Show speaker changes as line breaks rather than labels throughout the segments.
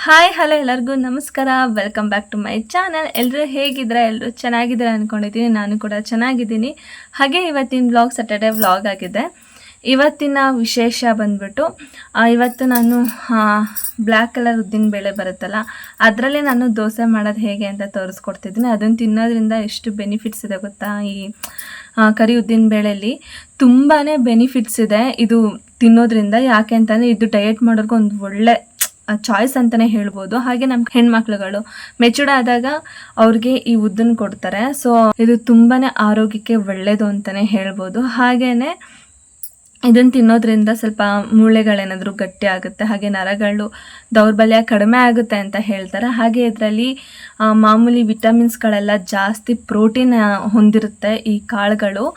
Hi hello ಎಲ್ಲರಿಗೂ ನಮಸ್ಕಾರ. Welcome back to my channel. ಎಲ್ಲರೂ ಹೇಗಿದ್ದೀರಾ? ಎಲ್ಲರೂ ಚೆನ್ನಾಗಿದ್ದೀರಾ ಅಂದ್ಕೊಂಡಿದ್ದೀನಿ. ನಾನು ಕೂಡ ಚೆನ್ನಾಗಿದ್ದೀನಿ. ಹಾಗೆ ಇವತ್ತಿನ ವ್ಲಾಗ್ ಸ್ಯಾಟರ್ಡೇ ವ್ಲಾಗ್ ಆಗಿದೆ. ಇವತ್ತಿನ ವಿಶೇಷ ಬಂದ್ಬಿಟ್ಟು ಇವತ್ತು ನಾನು ಬ್ಲ್ಯಾಕ್ ಕಲರ್ ಉದ್ದಿನ ಬೇಳೆ ಬರುತ್ತಲ್ಲ, ಅದರಲ್ಲೇ ನಾನು ದೋಸೆ ಮಾಡೋದು ಹೇಗೆ ಅಂತ ತೋರಿಸ್ಕೊಡ್ತಿದ್ದೀನಿ. ಅದನ್ನು ತಿನ್ನೋದ್ರಿಂದ ಎಷ್ಟು ಬೆನಿಫಿಟ್ಸ್ ಇದೆ ಗೊತ್ತಾ? ಈ ಕರಿ ಉದ್ದಿನ ಬೇಳೆಯಲ್ಲಿ ತುಂಬಾ ಬೆನಿಫಿಟ್ಸ್ ಇದೆ ಇದು ತಿನ್ನೋದ್ರಿಂದ. ಯಾಕೆ ಅಂತಂದರೆ ಇದು ಡಯಟ್ ಮಾಡೋರ್ಗೂ ಒಂದು ಒಳ್ಳೆ ಚಾಯ್ಸ್ ಅಂತಲೇ ಹೇಳ್ಬೋದು. ಹಾಗೆ ನಮ್ಮ ಹೆಣ್ಮಕ್ಳುಗಳು ಮೆಚೂರ್ಡ್ ಆದಾಗ ಅವ್ರಿಗೆ ಈ ಉದ್ದನ್ನು ಕೊಡ್ತಾರೆ. ಸೊ ಇದು ತುಂಬಾ ಆರೋಗ್ಯಕ್ಕೆ ಒಳ್ಳೆಯದು ಅಂತಲೇ ಹೇಳ್ಬೋದು. ಹಾಗೆಯೇ ಇದನ್ನು ತಿನ್ನೋದ್ರಿಂದ ಸ್ವಲ್ಪ ಮೂಳೆಗಳೇನಾದರೂ ಗಟ್ಟಿ ಆಗುತ್ತೆ, ಹಾಗೆ ನರಗಳು ದೌರ್ಬಲ್ಯ ಕಡಿಮೆ ಆಗುತ್ತೆ ಅಂತ ಹೇಳ್ತಾರೆ. ಹಾಗೆ ಇದರಲ್ಲಿ ಮಾಮೂಲಿ ವಿಟಮಿನ್ಸ್ಗಳೆಲ್ಲ ಜಾಸ್ತಿ ಪ್ರೋಟೀನ್ ಹೊಂದಿರುತ್ತೆ. ಈ ಕಾಳುಗಳು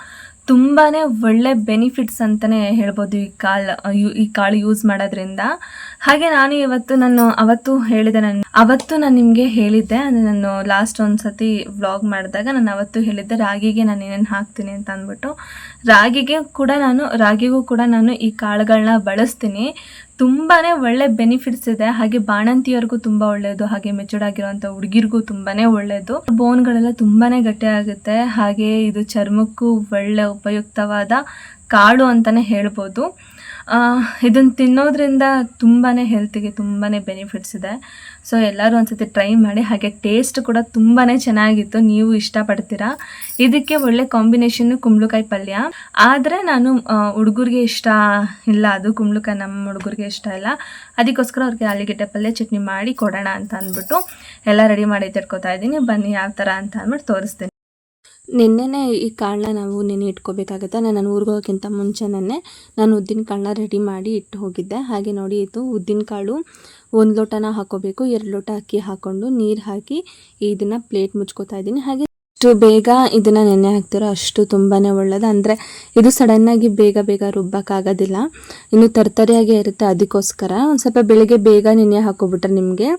ತುಂಬಾ ಒಳ್ಳೆ ಬೆನಿಫಿಟ್ಸ್ ಅಂತಲೇ ಹೇಳ್ಬೋದು ಈ ಕಾಳು ಯೂಸ್ ಮಾಡೋದ್ರಿಂದ. ಹಾಗೆ ನಾನು ಅವತ್ತು ನಾನು ನಿಮಗೆ ಹೇಳಿದ್ದೆ, ನಾನು ಲಾಸ್ಟ್ ಒಂದು ಸತಿ ವ್ಲಾಗ್ ಮಾಡಿದಾಗ ನಾನು ಅವತ್ತು ಹೇಳಿದ್ದೆ ರಾಗಿಗೆ ನಾನು ಏನೇನು ಹಾಕ್ತೀನಿ ಅಂತ ಅಂದ್ಬಿಟ್ಟು. ರಾಗಿಗೂ ಕೂಡ ನಾನು ಈ ಕಾಳುಗಳನ್ನ ಬಳಸ್ತೀನಿ. ತುಂಬಾ ಒಳ್ಳೆ ಬೆನಿಫಿಟ್ಸ್ ಇದೆ. ಹಾಗೆ ಬಾಣಂತಿಯವ್ರಿಗೂ ತುಂಬ ಒಳ್ಳೆಯದು, ಹಾಗೆ ಮೆಚೂರ್ಡ್ ಆಗಿರೋಂಥ ಹುಡುಗಿರ್ಗೂ ತುಂಬಾ ಒಳ್ಳೆಯದು. ಬೋನ್ಗಳೆಲ್ಲ ತುಂಬಾ ಗಟ್ಟಿ ಆಗುತ್ತೆ. ಹಾಗೆ ಇದು ಚರ್ಮಕ್ಕೂ ಒಳ್ಳೆ ಉಪಯುಕ್ತವಾದ ಕಾಳು ಅಂತಲೇ ಹೇಳ್ಬೋದು. ಇದನ್ನು ತಿನ್ನೋದ್ರಿಂದ ತುಂಬಾ ಹೆಲ್ತಿಗೆ ತುಂಬಾ ಬೆನಿಫಿಟ್ಸ್ ಇದೆ. ಸೊ ಎಲ್ಲರೂ ಒಂದ್ಸತಿ ಟ್ರೈ ಮಾಡಿ. ಹಾಗೆ ಟೇಸ್ಟ್ ಕೂಡ ತುಂಬಾ ಚೆನ್ನಾಗಿತ್ತು, ನೀವು ಇಷ್ಟಪಡ್ತೀರಾ. ಇದಕ್ಕೆ ಒಳ್ಳೆ ಕಾಂಬಿನೇಷನ್ನು ಕುಂಬಳಕಾಯಿ ಪಲ್ಯ. ಆದರೆ ನಾನು ಹುಡುಗರಿಗೆ ಇಷ್ಟ ಇಲ್ಲ, ಅದು ಕುಂಬಳಕಾಯಿ ನಮ್ಮ ಹುಡುಗರಿಗೆ ಇಷ್ಟ ಇಲ್ಲ. ಅದಕ್ಕೋಸ್ಕರ ಅವ್ರಿಗೆ ಆಲೂಗೆಡ್ಡೆ ಪಲ್ಯ ಚಟ್ನಿ ಮಾಡಿ ಕೊಡೋಣ ಅಂತ ಅಂದ್ಬಿಟ್ಟು ಎಲ್ಲ ರೆಡಿ ಮಾಡಿ ತಿಳ್ಕೊತಾ ಇದ್ದೀನಿ. ಬನ್ನಿ ಯಾವ ಥರ ಅಂತ ಅಂದ್ಬಿಟ್ಟು ತೋರಿಸ್ತೀನಿ.
ನಿನ್ನೆನೇ ಈ ಕಾಳನ್ನ ನಾವು ನೆನೆ ಇಟ್ಕೋಬೇಕಾಗುತ್ತೆ. ನಾನು ಊರಿಗೆ ಹೋಗೋಕ್ಕಿಂತ ಮುಂಚೆನೇ ನಾನು ಉದ್ದಿನ ಕಾಳನ್ನ ರೆಡಿ ಮಾಡಿ ಇಟ್ಟು ಹೋಗಿದ್ದೆ. ಹಾಗೆ ನೋಡಿ, ಇದು ಉದ್ದಿನ ಕಾಳು 1 ಲೋಟನ ಹಾಕೋಬೇಕು. 2 ಲೋಟ ಅಕ್ಕಿ ಹಾಕ್ಕೊಂಡು ನೀರು ಹಾಕಿ ಇದನ್ನು ಪ್ಲೇಟ್ ಮುಚ್ಕೋತಾ ಇದ್ದೀನಿ. ಹಾಗೆ ಅಷ್ಟು ಬೇಗ ಇದನ್ನು ನೆನೆ ಹಾಕ್ತಿರೋ ಅಷ್ಟು ತುಂಬಾ ಒಳ್ಳೆಯದು. ಅಂದರೆ ಇದು ಸಡನ್ನಾಗಿ ಬೇಗ ರುಬ್ಬಕ್ಕಾಗೋದಿಲ್ಲ, ಇನ್ನು ತರ್ತರಿಯಾಗೇ ಇರುತ್ತೆ. ಅದಕ್ಕೋಸ್ಕರ ಒಂದು ಸ್ವಲ್ಪ ಬೆಳಿಗ್ಗೆ ಬೇಗ ನೆನೆ ಹಾಕೋಬಿಟ್ರೆ ನಿಮಗೆ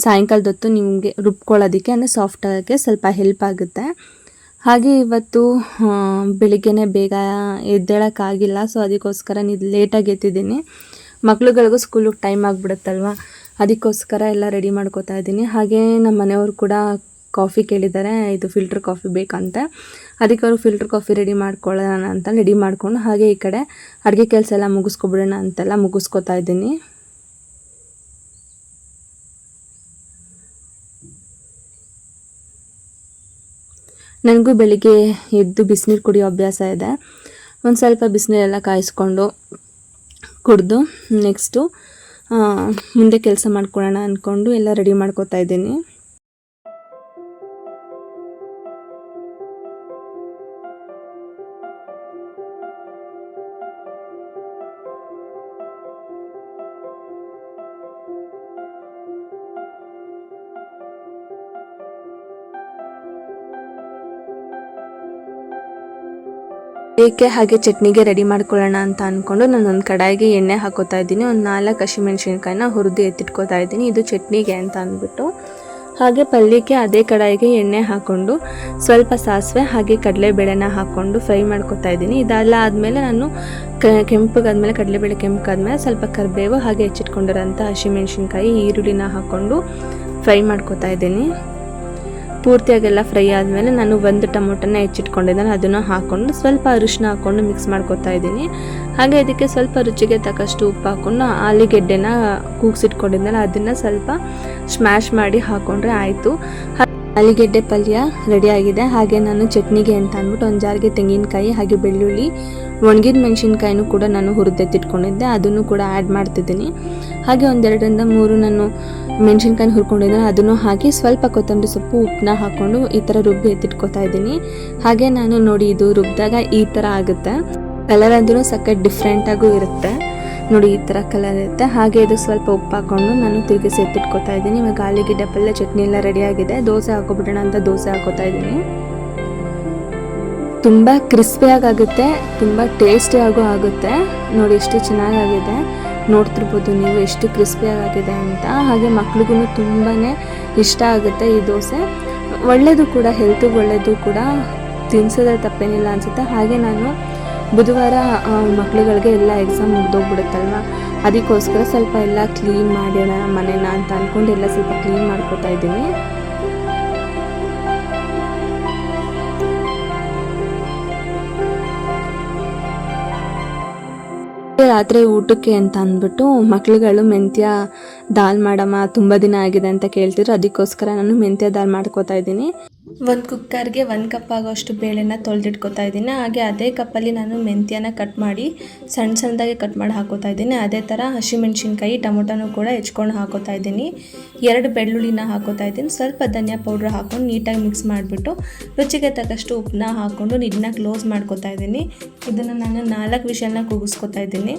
ಸಾಯಂಕಾಲದ ಹೊತ್ತು ನಿಮಗೆ ರುಬ್ಕೊಳ್ಳೋದಕ್ಕೆ ಅಂದರೆ ಸಾಫ್ಟಾಗಿ ಸ್ವಲ್ಪ ಹೆಲ್ಪ್ ಆಗುತ್ತೆ. ಹಾಗೆ ಇವತ್ತು ಬೆಳಿಗ್ಗೆನೇ ಬೇಗ ಎದ್ದೇಳೋಕ್ಕಾಗಿಲ್ಲ. ಸೊ ಅದಕ್ಕೋಸ್ಕರ ಲೇಟಾಗಿ ಎತ್ತಿದ್ದೀನಿ. ಮಕ್ಳುಗಳಿಗೂ ಸ್ಕೂಲಿಗೆ ಟೈಮ್ ಆಗಿಬಿಡುತ್ತಲ್ವ, ಅದಕ್ಕೋಸ್ಕರ ಎಲ್ಲ ರೆಡಿ ಮಾಡ್ಕೋತಾ ಇದ್ದೀನಿ. ಹಾಗೆ ನಮ್ಮ ಮನೆಯವರು ಕೂಡ ಕಾಫಿ ಕೇಳಿದ್ದಾರೆ, ಇದು ಫಿಲ್ಟರ್ ಕಾಫಿ ಬೇಕಂತೆ. ಅದಕ್ಕೆ ಅವರು ಫಿಲ್ಟರ್ ಕಾಫಿ ರೆಡಿ ಮಾಡ್ಕೊಳ್ಳೋಣ ಅಂತ ರೆಡಿ ಮಾಡಿಕೊಂಡು ಹಾಗೆ ಈ ಕಡೆ ಅಡುಗೆ ಕೆಲಸ ಎಲ್ಲ ಮುಗಿಸ್ಕೊಬಿಡೋಣ ಅಂತೆಲ್ಲ ಮುಗಿಸ್ಕೊತಾ ಇದ್ದೀನಿ. ನನಗೂ ಬೆಳಿಗ್ಗೆ ಎದ್ದು ಬಿಸಿನೀರು ಕುಡಿಯೋ ಅಭ್ಯಾಸ ಇದೆ. ಒಂದು ಸ್ವಲ್ಪ ಬಿಸಿನೀರೆಲ್ಲ ಕಾಯಿಸ್ಕೊಂಡು ಕುಡಿದು ನೆಕ್ಸ್ಟು ಮುಂದೆ ಕೆಲಸ ಮಾಡ್ಕೊಳ್ಳೋಣ ಅಂದ್ಕೊಂಡು ಎಲ್ಲ ರೆಡಿ ಮಾಡ್ಕೋತಾ ಇದ್ದೀನಿ. ಏಕೆ ಹಾಗೆ ಚಟ್ನಿಗೆ ರೆಡಿ ಮಾಡ್ಕೊಳ್ಳೋಣ ಅಂತ ಅಂದ್ಕೊಂಡು ನಾನು ಒಂದು ಕಡಾಯಿಗೆ ಎಣ್ಣೆ ಹಾಕೋತಾ ಇದ್ದೀನಿ. ಒಂದು 4 ಹಸಿಮೆಣ್ಸಿನ್ಕಾಯಿನ ಹುರಿದು ಎತ್ತಿಟ್ಕೋತಾ ಇದ್ದೀನಿ, ಇದು ಚಟ್ನಿಗೆ ಅಂತ ಅಂದ್ಬಿಟ್ಟು. ಹಾಗೆ ಪಲ್ಯಕ್ಕೆ ಅದೇ ಕಡಾಯಿಗೆ ಎಣ್ಣೆ ಹಾಕ್ಕೊಂಡು ಸ್ವಲ್ಪ ಸಾಸಿವೆ ಹಾಗೆ ಕಡಲೆಬೇಳೆನ ಹಾಕ್ಕೊಂಡು ಫ್ರೈ ಮಾಡ್ಕೋತಾ ಇದ್ದೀನಿ. ಇದೆಲ್ಲ ಆದಮೇಲೆ ನಾನು ಕೆಂಪಗಾದ್ಮೇಲೆ ಕಡಲೆಬೇಳೆ ಕೆಂಪಗಾದ್ಮೇಲೆ ಸ್ವಲ್ಪ ಕರಿಬೇವು ಹಾಗೆ ಹೆಚ್ಚಿಟ್ಕೊಂಡಿರೋಂಥ ಹಸಿಮೆಣ್ಸಿನ್ಕಾಯಿ ಈರುಳ್ಳಿನ ಹಾಕ್ಕೊಂಡು ಫ್ರೈ ಮಾಡ್ಕೋತಾ ಇದ್ದೀನಿ. ಪೂರ್ತಿಯಾಗೆಲ್ಲ ಫ್ರೈ ಆದಮೇಲೆ ನಾನು 1 ಟೊಮೊಟೊನ ಹೆಚ್ಚಿಟ್ಕೊಂಡಿದ್ದೇನೆ, ಅದನ್ನು ಹಾಕ್ಕೊಂಡು ಸ್ವಲ್ಪ ಅರಿಶಿನ ಹಾಕ್ಕೊಂಡು ಮಿಕ್ಸ್ ಮಾಡ್ಕೊತಾ ಇದ್ದೀನಿ. ಹಾಗೆ ಇದಕ್ಕೆ ಸ್ವಲ್ಪ ರುಚಿಗೆ ತಕ್ಕಷ್ಟು ಉಪ್ಪು ಹಾಕ್ಕೊಂಡು ಆಲೂಗೆಡ್ಡೆನ ಕೂಗಿಸಿಟ್ಕೊಂಡಿದ್ದೆನಲ್ಲ ಅದನ್ನು ಸ್ವಲ್ಪ ಸ್ಮ್ಯಾಶ್ ಮಾಡಿ ಹಾಕ್ಕೊಂಡ್ರೆ ಆಯಿತು. ಆಲೂಗೆಡ್ಡೆ ಪಲ್ಯ ರೆಡಿಯಾಗಿದೆ. ಹಾಗೆ ನಾನು ಚಟ್ನಿಗೆ ಅಂತ ಅಂದ್ಬಿಟ್ಟು ಒಂದು ಜಾರಿಗೆ ತೆಂಗಿನಕಾಯಿ ಹಾಗೆ ಬೆಳ್ಳುಳ್ಳಿ ಒಣಗಿದ ಮೆಣಸಿನ್ಕಾಯಿನೂ ಕೂಡ ನಾನು ಹುರಿದೆತ್ತಿಟ್ಕೊಂಡಿದ್ದೆ, ಅದನ್ನು ಕೂಡ ಆ್ಯಡ್ ಮಾಡ್ತಿದ್ದೀನಿ. ಹಾಗೆ 1 2 3 ನಾನು ಮೆಣಸಿನ್ಕಾಯಿನ ಹುರ್ಕೊಂಡಿದ್ದೀನಿ, ಅದನ್ನು ಹಾಕಿ ಸ್ವಲ್ಪ ಕೊತ್ತಂಬರಿ ಸೊಪ್ಪು ಉಪ್ಪನ್ನ ಹಾಕ್ಕೊಂಡು ಈ ಥರ ರುಬ್ಬಿ ಎತ್ತಿಟ್ಕೊತಾ ಇದ್ದೀನಿ. ಹಾಗೆ ನಾನು ನೋಡಿ, ಇದು ರುಬ್ಬಿದಾಗ ಈ ಥರ ಆಗುತ್ತೆ. ಕಲರ್ ಅಂದ್ರೂ ಸಖತ್ ಡಿಫ್ರೆಂಟಾಗೂ ಇರುತ್ತೆ ನೋಡಿ, ಈ ಥರ ಕಲರ್ ಇರುತ್ತೆ. ಹಾಗೆ ಇದು ಸ್ವಲ್ಪ ಉಪ್ಪು ಹಾಕ್ಕೊಂಡು ನಾನು ತಿರುಗಿಸಿ ಎತ್ತಿಟ್ಕೊತಾ ಇದ್ದೀನಿ. ಇವಾಗ ಆಲೂಗೆಡ್ಡೆ ಪಲ್ಯ ಚಟ್ನಿ ಎಲ್ಲ ರೆಡಿಯಾಗಿದೆ. ದೋಸೆ ಹಾಕೋಬಿಡೋಣ ಅಂತ ದೋಸೆ ಹಾಕೋತಾ ಇದ್ದೀನಿ. ತುಂಬ ಕ್ರಿಸ್ಪಿಯಾಗುತ್ತೆ, ತುಂಬ ಟೇಸ್ಟಿಯಾಗೂ ಆಗುತ್ತೆ. ನೋಡಿ ಎಷ್ಟು ಚೆನ್ನಾಗಾಗಿದೆ, ನೋಡ್ತಿರ್ಬೋದು ನೀವು ಎಷ್ಟು ಕ್ರಿಸ್ಪಿಯಾಗಿದೆ ಅಂತ. ಹಾಗೆ ಮಕ್ಳಿಗೂ ತುಂಬಾ ಇಷ್ಟ ಆಗುತ್ತೆ ಈ ದೋಸೆ. ಒಳ್ಳೆಯದು ಕೂಡ, ಹೆಲ್ತಿಗೆ ಒಳ್ಳೆಯದು ಕೂಡ, ತಿನ್ಸೋದ್ರೆ ತಪ್ಪೇನಿಲ್ಲ ಅನಿಸುತ್ತೆ. ಹಾಗೆ ನಾನು ಬುಧವಾರ ಮಕ್ಳುಗಳಿಗೆ ಎಲ್ಲ ಎಕ್ಸಾಮ್ ಮುಗ್ದೋಗ್ಬಿಡುತ್ತಲ್ವ, ಅದಕ್ಕೋಸ್ಕರ ಸ್ವಲ್ಪ ಎಲ್ಲ ಕ್ಲೀನ್ ಮಾಡೋಣ ಮನೇನ ಅಂತ ಅಂದ್ಕೊಂಡು ಎಲ್ಲ ಸ್ವಲ್ಪ ಕ್ಲೀನ್ ಮಾಡ್ಕೊತಾ ಇದ್ದೀನಿ. ರಾತ್ರಿ ಊಟಕ್ಕೆ ಅಂತ ಅಂದ್ಬಿಟ್ಟು ಮಕ್ಳುಗಳು ಮೆಂತ್ಯ ದಾಲ್ ಮಾಡಮ್ಮ ತುಂಬ ದಿನ ಆಗಿದೆ ಅಂತ ಕೇಳ್ತಿದ್ರು. ಅದಕ್ಕೋಸ್ಕರ ನಾನು ಮೆಂತ್ಯ ದಾಲ್ ಮಾಡ್ಕೋತಾ ಇದ್ದೀನಿ. ಒಂದು ಕುಕ್ಕರ್ಗೆ 1 ಕಪ್ ಆಗೋಷ್ಟು ಬೇಳೆನ ತೊಳೆದಿಟ್ಕೋತಾ ಇದ್ದೀನಿ. ಹಾಗೆ ಅದೇ ಕಪ್ಪಲ್ಲಿ ನಾನು ಮೆಂತ್ಯನ ಕಟ್ ಮಾಡಿ ಸಣ್ಣದಾಗಿ ಕಟ್ ಮಾಡಿ ಹಾಕೋತಾ ಇದ್ದೀನಿ. ಅದೇ ಥರ ಹಸಿಮೆಣ್ಸಿನ್ಕಾಯಿ ಟೊಮೊಟೊನೂ ಕೂಡ ಹೆಚ್ಕೊಂಡು ಹಾಕೋತಾ ಇದ್ದೀನಿ. 2 ಬೆಳ್ಳುಳ್ಳಿನ ಹಾಕೋತಾ ಇದ್ದೀನಿ. ಸ್ವಲ್ಪ ಧನಿಯಾ ಪೌಡ್ರ್ ಹಾಕ್ಕೊಂಡು ನೀಟಾಗಿ ಮಿಕ್ಸ್ ಮಾಡಿಬಿಟ್ಟು ರುಚಿಗೆ ತಕ್ಕಷ್ಟು ಉಪ್ಪನ್ನ ಹಾಕ್ಕೊಂಡು ಇದನ್ನ ಕ್ಲೋಸ್ ಮಾಡ್ಕೋತಾ ಇದ್ದೀನಿ. ಇದನ್ನು ನಾನು 4 ವಿಷಲ್ನ ಕೂಗಿಸ್ಕೊತಾ ಇದ್ದೀನಿ.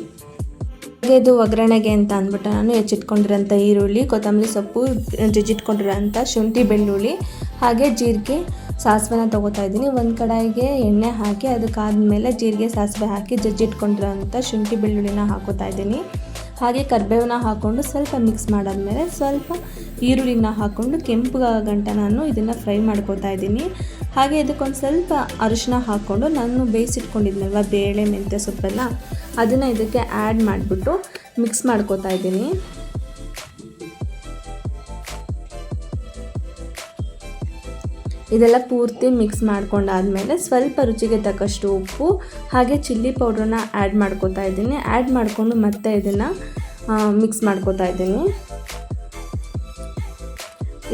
ಹಾಗೆ ಇದು ಒಗ್ಗರಣೆಗೆ ಅಂತ ಅಂದ್ಬಿಟ್ಟು ನಾನು ಹೆಚ್ಚಿಟ್ಕೊಂಡಿರೋಂಥ ಈರುಳ್ಳಿ, ಕೊತ್ತಂಬರಿ ಸೊಪ್ಪು, ಜಜ್ಜಿಟ್ಕೊಂಡಿರೋಂಥ ಶುಂಠಿ ಬೆಳ್ಳುಳ್ಳಿ ಹಾಗೆ ಜೀರಿಗೆ ಸಾಸಿವೆನ ತೊಗೋತಾ ಇದ್ದೀನಿ. ಒಂದು ಕಡಾಯಿಗೆ ಎಣ್ಣೆ ಹಾಕಿ ಅದಕ್ಕಾದ್ಮೇಲೆ ಜೀರಿಗೆ ಸಾಸಿವೆ ಹಾಕಿ ಜಜ್ಜಿಟ್ಕೊಂಡಿರೋಂಥ ಶುಂಠಿ ಬೆಳ್ಳುಳ್ಳಿನ ಹಾಕೋತಾ ಇದ್ದೀನಿ. ಹಾಗೆ ಕರಿಬೇವನ್ನ ಹಾಕ್ಕೊಂಡು ಸ್ವಲ್ಪ ಮಿಕ್ಸ್ ಮಾಡಾದ್ಮೇಲೆ ಸ್ವಲ್ಪ ಈರುಳ್ಳಿನ ಹಾಕ್ಕೊಂಡು ಕೆಂಪು ಗಂಟ ನಾನು ಇದನ್ನು ಫ್ರೈ ಮಾಡ್ಕೋತಾ ಇದ್ದೀನಿ. ಹಾಗೆ ಇದಕ್ಕೊಂದು ಸ್ವಲ್ಪ ಅರಿಶಿನ ಹಾಕ್ಕೊಂಡು ನಾನು ಬೇಯಿಸಿಟ್ಕೊಂಡಿದ್ನಲ್ವ ಬೇಳೆ ಮೆಂತ್ಯ ಸೊಪ್ಪೆಲ್ಲ ಅದನ್ನು ಇದಕ್ಕೆ ಆ್ಯಡ್ ಮಾಡಿಬಿಟ್ಟು ಮಿಕ್ಸ್ ಮಾಡ್ಕೋತಾ ಇದ್ದೀನಿ. ಇದೆಲ್ಲ ಪೂರ್ತಿ ಮಿಕ್ಸ್ ಮಾಡ್ಕೊಂಡಾದ್ಮೇಲೆ ಸ್ವಲ್ಪ ರುಚಿಗೆ ತಕ್ಕಷ್ಟು ಉಪ್ಪು ಹಾಗೆ ಚಿಲ್ಲಿ ಪೌಡ್ರನ್ನ ಆ್ಯಡ್ ಮಾಡ್ಕೋತಾ ಇದ್ದೀನಿ. ಆ್ಯಡ್ ಮಾಡಿಕೊಂಡು ಮತ್ತೆ ಇದನ್ನು ಮಿಕ್ಸ್ ಮಾಡ್ಕೋತಾ ಇದ್ದೀನಿ.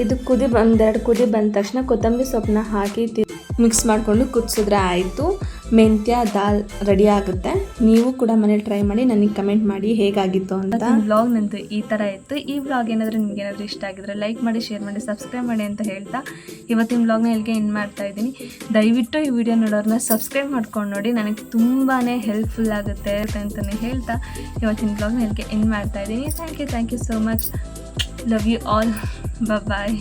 ಇದು ಒಂದೆರಡು ಕುದಿ ಬಂದ ತಕ್ಷಣ ಕೊತ್ತಂಬರಿ ಸೊಪ್ಪನ್ನ ಹಾಕಿ ಮಿಕ್ಸ್ ಮಾಡಿಕೊಂಡು ಕುದಿಸಿದ್ರೆ ಆಯಿತು, ಮೆಂತ್ಯ ದಾಲ್ ರೆಡಿ ಆಗುತ್ತೆ. ನೀವು ಕೂಡ ಮನೇಲಿ ಟ್ರೈ ಮಾಡಿ ನನಗೆ ಕಮೆಂಟ್ ಮಾಡಿ ಹೇಗಾಗಿತ್ತು ಅಂತ.
ವ್ಲಾಗ್ ನಂದು ಈ ಥರ ಇತ್ತು. ಈ ವ್ಲಾಗ್ ಏನಾದರೂ ನಿಮ್ಗೆ ಏನಾದರೂ ಇಷ್ಟ ಆಗಿದ್ರೆ ಲೈಕ್ ಮಾಡಿ, ಶೇರ್ ಮಾಡಿ, ಸಬ್ಸ್ಕ್ರೈಬ್ ಮಾಡಿ ಅಂತ ಹೇಳ್ತಾ ಇವತ್ತಿನ ವ್ಲಾಗ್ನ ಇಲ್ಲಿಗೆ ಎಂಡ್ ಮಾಡ್ತಾ ಇದ್ದೀನಿ. ದಯವಿಟ್ಟು ಈ ವಿಡಿಯೋ ನೋಡೋರನ್ನ ಸಬ್ಸ್ಕ್ರೈಬ್ ಮಾಡ್ಕೊಂಡು ನೋಡಿ, ನನಗೆ ತುಂಬಾ ಹೆಲ್ಪ್ಫುಲ್ ಆಗುತ್ತೆ ಅಂತಲೇ ಹೇಳ್ತಾ ಇವತ್ತಿನ ವ್ಲಾಗ್ನ ಇಲ್ಲಿಗೆ ಎಂಡ್ ಮಾಡ್ತಾ ಇದ್ದೀನಿ. Thank you so much. Love you all. Bye.